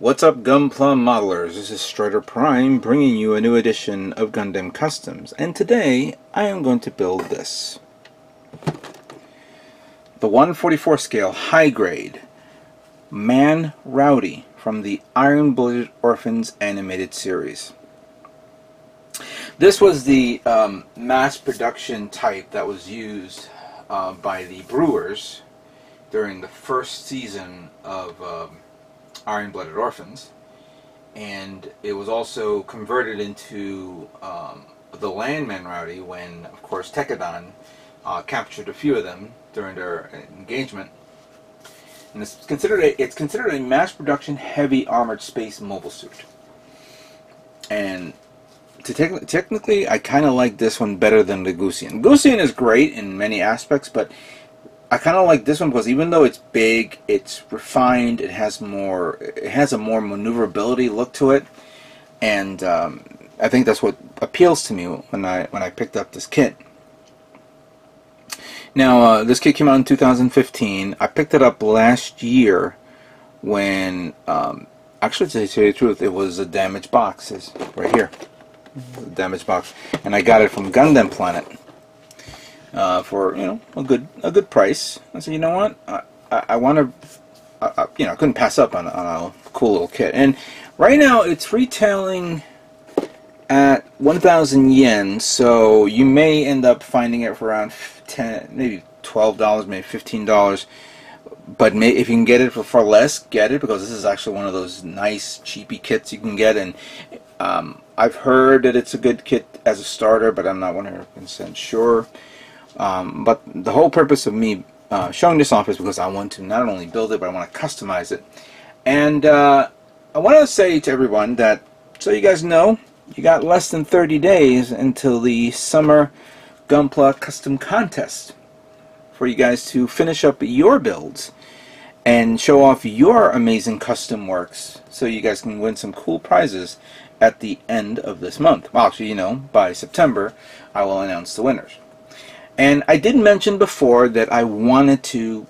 What's up, Gunpla modelers? This is Strider Prime bringing you a new edition of Gundam Customs, and today I am going to build this. The 1/44 scale high grade Man Rodi from the Iron-Blooded Orphans animated series. This was the mass production type that was used by the brewers during the first season of Iron-Blooded Orphans, and it was also converted into the Landman Rowdy when, of course, Tekadon captured a few of them during their engagement. And it's considered a mass production heavy armored space mobile suit. And technically, I kind of like this one better than the Gusion. Gusion is great in many aspects, but I kind of like this one because even though it's big, it's refined, it has a more maneuverability look to it, and I think that's what appeals to me when I picked up this kit. Now, this kit came out in 2015. I picked it up last year when, actually, to tell you the truth, it was a damaged box. It's right here, a damaged box, and I got it from Gundam Planet. For a good price. I said, you know what, I want to, I couldn't pass up on a cool little kit. And right now it's retailing at 1,000 yen, so you may end up finding it for around maybe $12, maybe $15. But if you can get it for less, get it, because this is actually one of those nice cheapy kits you can get. And I've heard that it's a good kit as a starter, but I'm not 100% sure. But the whole purpose of me showing this off is because I want to not only build it, but I want to customize it. And I want to say to everyone that, so you guys know, you got less than 30 days until the Summer Gunpla Custom Contest for you guys to finish up your builds and show off your amazing custom works, so you guys can win some cool prizes at the end of this month. Well, actually, by September, I will announce the winners. And I did mention before that I wanted to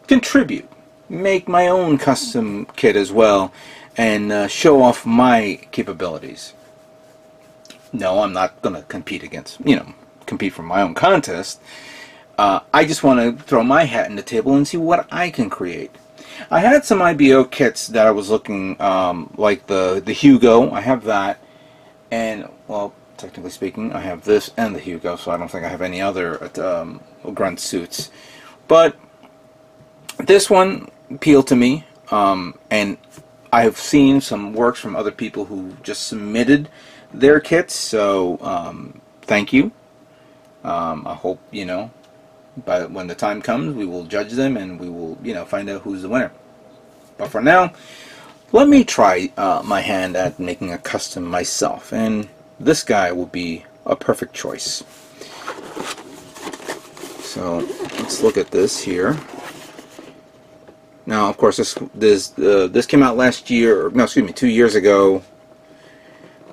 contribute, make my own custom kit as well, and show off my capabilities. No, I'm not going to compete for my own contest. I just want to throw my hat in the table and see what I can create. I had some IBO kits that I was looking, like the Hugo. I have that, and, well, technically speaking, I have this and the Hugo, so I don't think I have any other grunt suits. But this one appealed to me, and I have seen some works from other people who just submitted their kits, so thank you. I hope, by when the time comes, we will judge them and we will, find out who's the winner. But for now, let me try my hand at making a custom myself, and this guy will be a perfect choice. So let's look at this here. Now, of course, this came out last year, or no, excuse me, 2 years ago,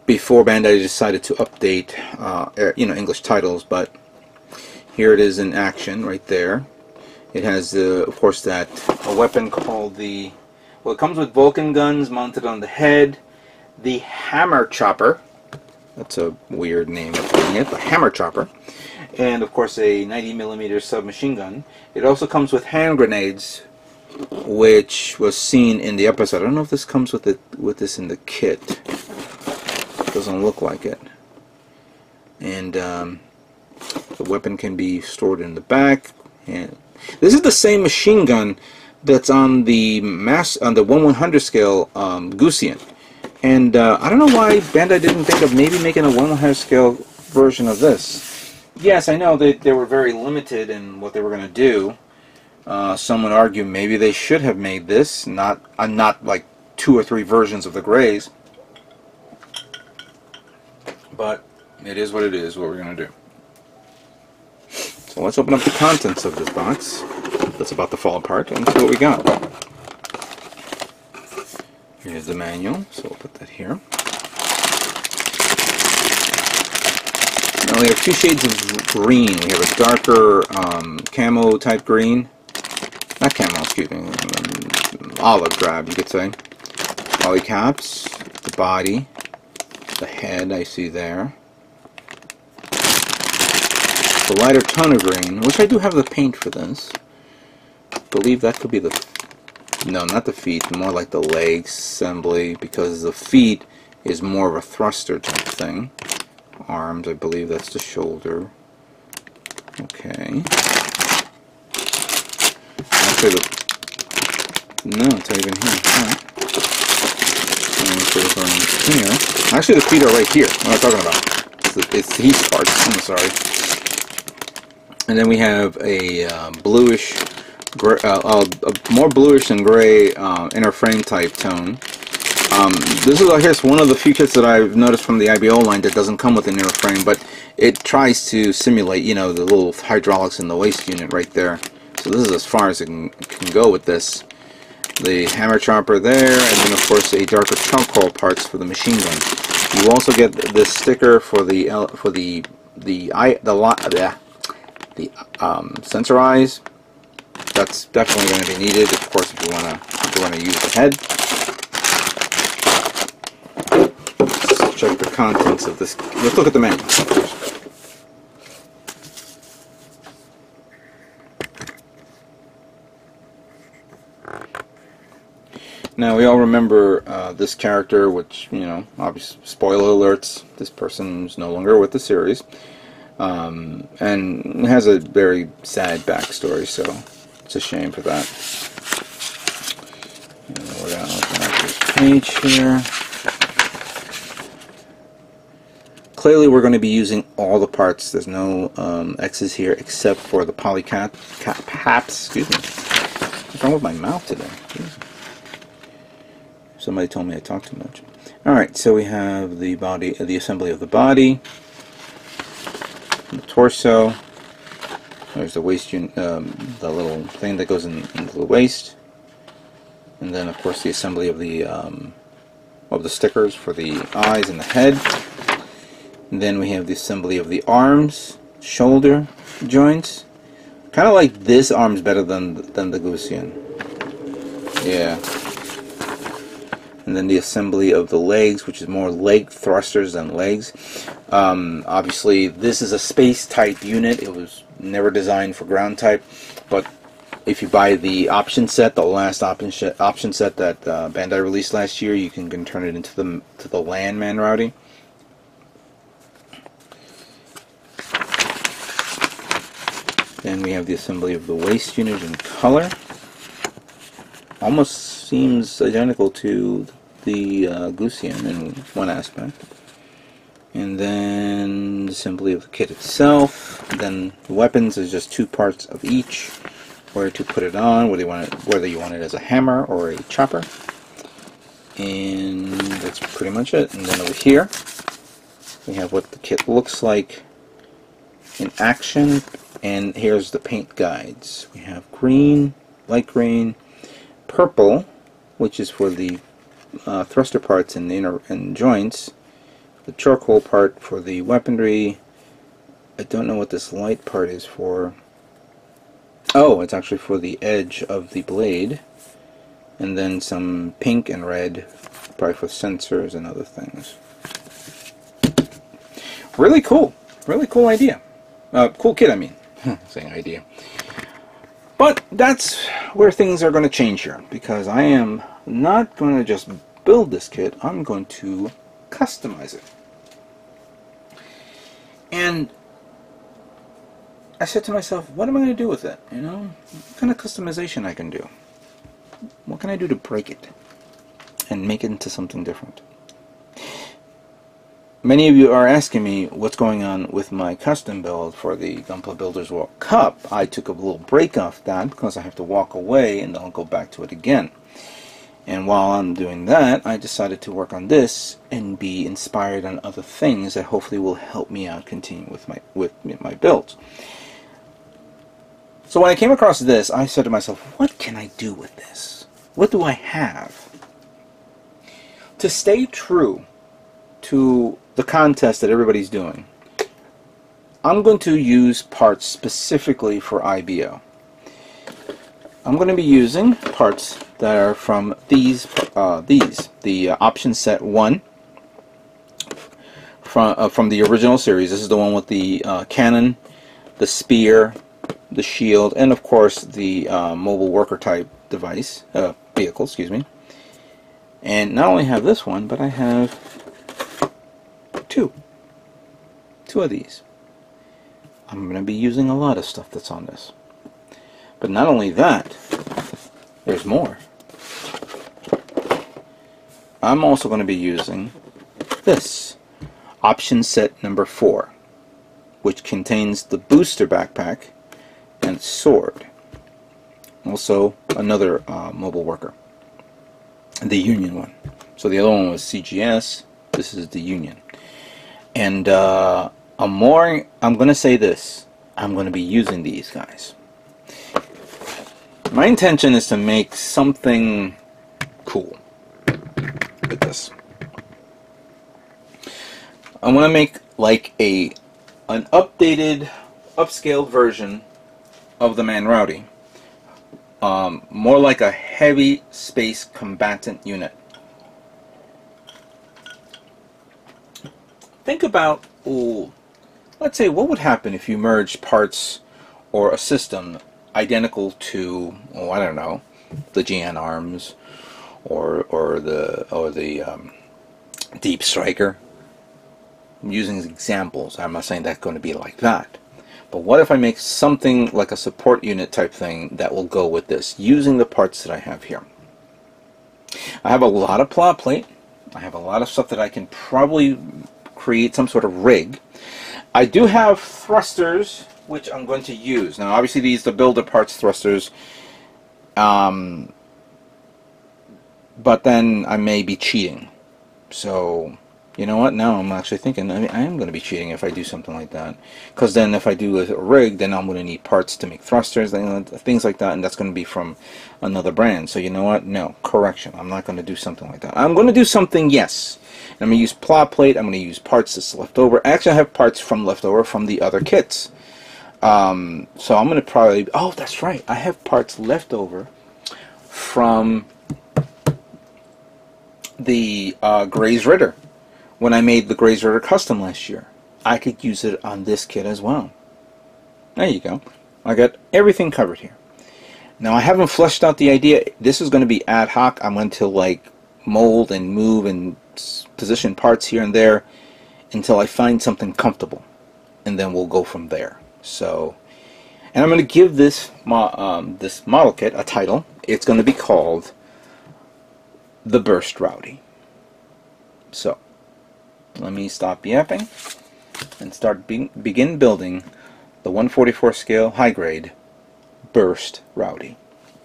before Bandai decided to update, English titles. But here it is in action, right there. It has, of course, a weapon called it comes with Vulcan guns mounted on the head, the Hammer Chopper. That's a weird name of putting it, the Hammer Chopper. And of course a 90mm submachine gun. It also comes with hand grenades, which was seen in the episode. I don't know if this comes with this in the kit. It doesn't look like it. And the weapon can be stored in the back. And this is the same machine gun that's on the 1/100 scale Gusion. And I don't know why Bandai didn't think of maybe making a 1/100 scale version of this. Yes, I know they were very limited in what they were going to do. Some would argue maybe they should have made this, not like 2 or 3 versions of the Greys. But it is what it is, what we're going to do. So let's open up the contents of this box that's about to fall apart and see what we got. Here's the manual, so we'll put that here. Now we have 2 shades of green. We have a darker camo type green. Not camo, excuse me. Olive drab, you could say. polycaps, the body, the head I see there, the lighter tone of green, which I do have the paint for this. I believe that could be the, no, not the feet, more like the leg assembly, because the feet is more of a thruster type thing. Arms, I believe that's the shoulder. Okay. Actually, no, it's not even here. Right. Here. Actually, the feet are right here. What am I talking about? It's these parts. I'm sorry. And then we have a bluish, gray, a more bluish and gray inner frame type tone. This is, I guess, one of the few kits that I've noticed from the IBO line that doesn't come with an inner frame, but it tries to simulate, you know, the little hydraulics in the waist unit right there. So this is as far as it can go with this. The hammer chopper there, and then of course a darker charcoal parts for the machine gun. You also get this sticker for the sensor eyes. That's definitely going to be needed, of course, if you want to use the head. Let's check the contents of this. Let's look at the manual first. Now, we all remember this character, which, you know, obviously, spoiler alerts, this person's no longer with the series, and has a very sad backstory, so it's a shame for that. And we're going to open up this page here. Clearly, we're going to be using all the parts. There's no X's here, except for the polycaps. Excuse me. What's wrong with my mouth today? Jeez. Somebody told me I talk too much. Alright, so we have the body, the assembly of the body, the torso. There's the waist unit, the little thing that goes into the waist, and then of course the assembly of the stickers for the eyes and the head. And then we have the assembly of the arms, shoulder joints. Kind of like this arm's better than the Gusion. Yeah. And then the assembly of the legs, which is more leg thrusters than legs. Obviously, this is a space type unit. It was never designed for ground type, but if you buy the option set, the last option set that Bandai released last year, you can turn it into the land Man Rodi. Then we have the assembly of the waist unit in color. Almost seems identical to the Gusion in one aspect. And then the assembly of the kit itself. Then the weapons is just two parts of each. Where to put it on, whether you want it as a hammer or a chopper. And that's pretty much it. And then over here we have what the kit looks like in action. And here's the paint guides. We have green, light green, purple, which is for the thruster parts and the inner and joints, the charcoal part for the weaponry. I don't know what this light part is for. Oh, it's actually for the edge of the blade, and then some pink and red, probably for sensors and other things. Really cool idea. Cool kit, I mean. Saying idea. But that's where things are going to change here, because I am not going to just build this kit, I'm going to customize it. And I said to myself, what am I going to do with it? You know, what kind of customization I can do? What can I do to break it and make it into something different? Many of you are asking me what's going on with my custom build for the Gunpla Builders World Cup. I took a little break off that because I have to walk away and then I'll go back to it again. And while I'm doing that, I decided to work on this and be inspired on other things that hopefully will help me out continue with my builds. So when I came across this, I said to myself, what can I do with this? What do I have? To stay true to the contest that everybody's doing, I'm going to use parts specifically for IBO. I'm going to be using parts that are from the option set 1 from the original series. This is the one with the cannon, the spear, the shield, and of course the mobile worker type device, vehicle, excuse me. And not only have this one, but I have two of these. I'm going to be using a lot of stuff that's on this. But not only that, there's more. I'm also going to be using this option set number 4, which contains the booster backpack and sword. Also another mobile worker, the Union one. So the other one was CGS, this is the Union. And I'm going to say this, I'm going to be using these guys. My intention is to make something cool with this. I want to make like an updated, upscaled version of the Man Rodi. More like a heavy space combatant unit. Think about, let's say, what would happen if you merged parts or a system identical to, I don't know, the GN Arms or the Deep Striker. I'm using examples. I'm not saying that's going to be like that. But what if I make something like a support unit type thing that will go with this, using the parts that I have here? I have a lot of plot plate. I have a lot of stuff that I can probably create some sort of rig. I do have thrusters, which I'm going to use. Now, obviously, these are the builder parts thrusters. But then I may be cheating. So, you know what? Now I'm actually thinking, I am going to be cheating if I do something like that. Because then if I do a rig, then I'm going to need parts to make thrusters, things like that, and that's going to be from another brand. So you know what? No, correction. I'm not going to do something like that. I'm going to do something, yes. I'm going to use plot plate. I'm going to use parts that's left over. Actually, I have parts leftover from the other kits. So I'm going to probably... Oh, that's right. I have parts left over from the Gray's Ritter. When I made the Gray's Ritter custom last year, I could use it on this kit as well. There you go. I got everything covered here. Now, I haven't fleshed out the idea. This is going to be ad hoc. I'm going to like mold and move and position parts here and there until I find something comfortable, and then we'll go from there. So, and I'm going to give this this model kit a title. It's going to be called the Burst Rodi. So, let me stop yapping and start begin building the 1/44 scale high grade Burst Rodi.